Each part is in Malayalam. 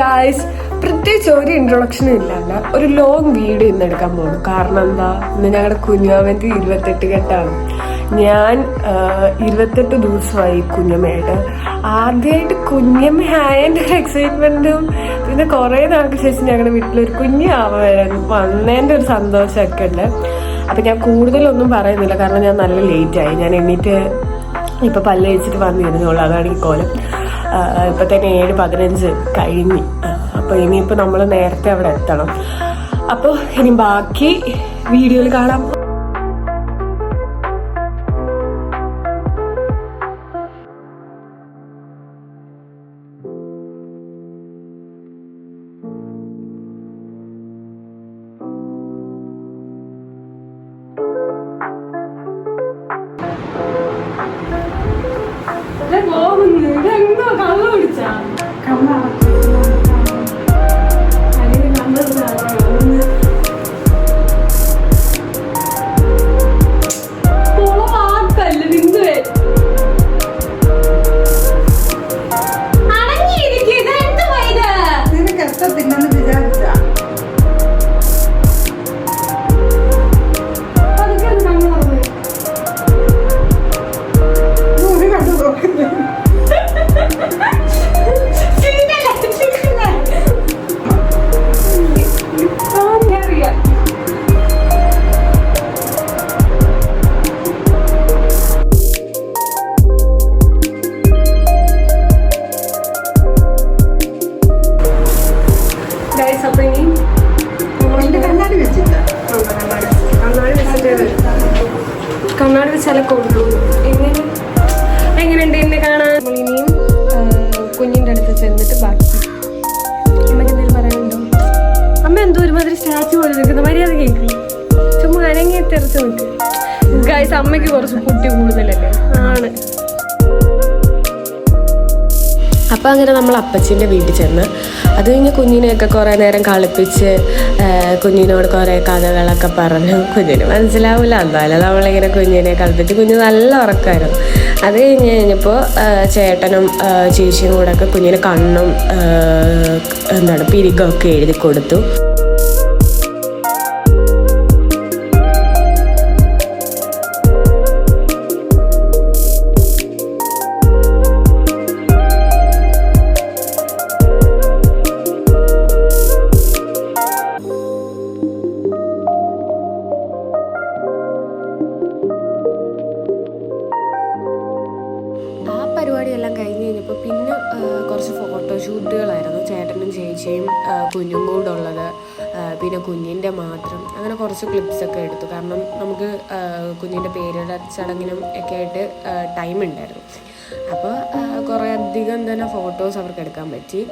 ഗായ്സ്, പ്രത്യേകിച്ച് ഒരു ഇൻട്രൊഡക്ഷനും ഇല്ലാണ്ട് ഒരു ലോങ് വീഡിയോ ഇന്ന് എടുക്കാൻ പോകുന്നു. കാരണം എന്താ, ഇന്ന് ഞങ്ങളുടെ കുഞ്ഞാമ്മൻ്റെ 28 കെട്ടാണ്. ഞാൻ 28 ദിവസമായി കുഞ്ഞമ്മയായിട്ട്. ആദ്യമായിട്ട് കുഞ്ഞമ്മയായതിൻ്റെ ഒരു എക്സൈറ്റ്മെന്റും പിന്നെ കുറേ നാൾക്ക് ശേഷം ഞങ്ങളുടെ വീട്ടിലൊരു വന്നതിൻ്റെ ഒരു സന്തോഷമൊക്കെ ഉണ്ട്. അപ്പം ഞാൻ കൂടുതലൊന്നും പറയുന്നില്ല, കാരണം ഞാൻ നല്ല ലേറ്റായി. ഞാൻ എണീറ്റ് ഇപ്പം പല്ല് കഴിച്ചിട്ട് വന്നിരുന്നുള്ളൂ. അതാണ് ഈ കോലം. ഇപ്പം തന്നെ 7:15 കഴിഞ്ഞ്. അപ്പോൾ ഇനിയിപ്പോൾ നമ്മൾ നേരത്തെ അവിടെ എത്തണം. അപ്പോൾ ഇനി ബാക്കി വീഡിയോയിൽ കാണാം. കണ്ണാടി വെച്ചാലേ കൊള്ളൂ. എങ്ങനെയുണ്ട് എന്നെ കാണാൻ? നമ്മളിനിയും കുഞ്ഞിൻ്റെ അടുത്ത് ചെന്നിട്ട് ബാക്കി. അമ്മയ്ക്ക് എന്തെങ്കിലും പറയാനുണ്ടോ? അമ്മ എന്തോ ഒരുമാതിരി സ്റ്റാച്ചു പോലെ നിൽക്കുന്ന മര്യാദ കേൾക്കും. ചുമ്മാ അനങ്ങി തെറിച്ച് നിൽക്കും. ഗൈസ്, അമ്മയ്ക്ക് കുറച്ച് കുട്ടി കൂടുതലല്ലേ ആണ്. അപ്പം അങ്ങനെ നമ്മൾ അപ്പച്ചീൻ്റെ വീട്ടിൽ ചെന്ന് അത് കഴിഞ്ഞ് കുഞ്ഞിനെയൊക്കെ കുറേ നേരം കളിപ്പിച്ച് കുഞ്ഞിനോട് കുറേ കഥകളൊക്കെ പറഞ്ഞു. കുഞ്ഞിന് മനസ്സിലാവില്ല, എന്നാലും നമ്മളിങ്ങനെ കുഞ്ഞിനെ കളിപ്പിച്ച്. കുഞ്ഞ് നല്ല ഉറക്കമായിരുന്നു. അത് കഴിഞ്ഞപ്പോൾ ചേട്ടനും ചേച്ചിയും കൂടെ ഒക്കെ കുഞ്ഞിന് കണ്ണും പിരികൊക്കെ എഴുതി കൊടുത്തു. പരിപാടിയെല്ലാം കഴിഞ്ഞ് കഴിഞ്ഞപ്പോൾ പിന്നെ കുറച്ച് ഫോട്ടോഷൂട്ടുകളായിരുന്നു. ചേട്ടനും ചേച്ചിയും കുഞ്ഞും കൂടെ ഉള്ളത്, പിന്നെ കുഞ്ഞിൻ്റെ മാത്രം. അങ്ങനെ കുറച്ച് ക്ലിപ്സൊക്കെ എടുത്തു. കാരണം നമുക്ക് കുഞ്ഞിൻ്റെ പേരുടെ ചടങ്ങിനും ഒക്കെ ആയിട്ട് ടൈം ഉണ്ടായിരുന്നു. അപ്പോൾ കുറേ അധികം തന്നെ ഫോട്ടോസ് അവർക്ക് എടുക്കാൻ പറ്റി.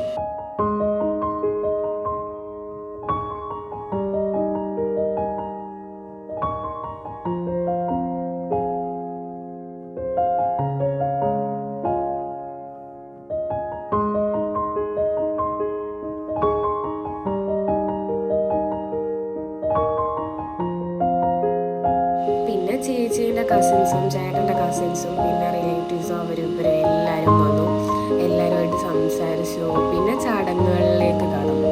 പിന്നെ ചേച്ചീൻ്റെ കസിൻസും ചേട്ടൻ്റെ കസിൻസും പിന്നെ റിലേറ്റീവ്സും അവരും ഇവരും എല്ലാവരും വന്നു. എല്ലാവരുമായിട്ട് സംസാരിച്ചു. പിന്നെ ചടങ്ങുകളിലേക്ക് കടന്നു.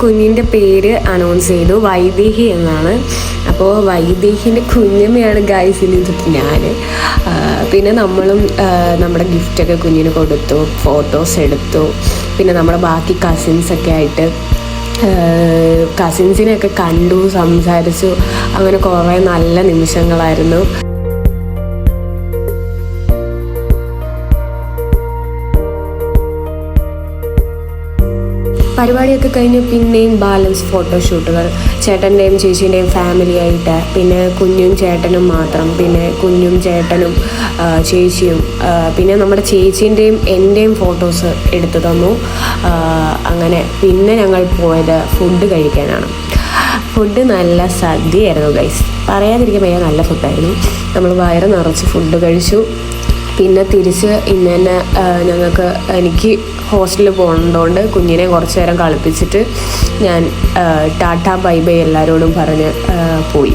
കുഞ്ഞിൻ്റെ പേര് അനൗൺസ് ചെയ്തു, വൈദേഹി എന്നാണ്. അപ്പോൾ വൈദേഹിൻ്റെ കുഞ്ഞമ്മയാണ് ഗൈസ് ഇത് ഞാൻ. പിന്നെ നമ്മളും നമ്മുടെ ഗിഫ്റ്റൊക്കെ കുഞ്ഞിന് കൊടുത്തു, ഫോട്ടോസ് എടുത്തു. പിന്നെ നമ്മുടെ ബാക്കി കസിൻസൊക്കെ ആയിട്ട് കസിൻസിനെയൊക്കെ കണ്ടു, സംസാരിച്ചു. അങ്ങനെ കുറേ നല്ല നിമിഷങ്ങളായിരുന്നു. പരിപാടിയൊക്കെ കഴിഞ്ഞ് പിന്നെയും ബാലൻസ് ഫോട്ടോഷൂട്ടുകൾ ചേട്ടൻ്റെയും ചേച്ചീൻ്റെയും ഫാമിലി ആയിട്ട്, പിന്നെ കുഞ്ഞും ചേട്ടനും മാത്രം, പിന്നെ കുഞ്ഞും ചേട്ടനും ചേച്ചിയും, പിന്നെ നമ്മുടെ ചേച്ചീൻ്റെയും എൻ്റെയും ഫോട്ടോസ് എടുത്തു തന്നു. അങ്ങനെ പിന്നെ ഞങ്ങൾ പോയത് ഫുഡ് കഴിക്കാനാണ്. ഫുഡ് നല്ല സദ്യയായിരുന്നു ഗൈസ്, പറയാതിരിക്കാൻ വയ്യ, നല്ല ഫുഡായിരുന്നു. നമ്മൾ വയറ് നിറച്ച് ഫുഡ് കഴിച്ചു. പിന്നെ തിരിച്ച് ഇന്ന് തന്നെ എനിക്ക് ഹോസ്റ്റലിൽ പോകുന്നതുകൊണ്ട് കുഞ്ഞിനെ കുറച്ച് നേരം കളിപ്പിച്ചിട്ട് ഞാൻ ടാറ്റ ബൈ ബൈ എല്ലാവരോടും പറഞ്ഞ് പോയി.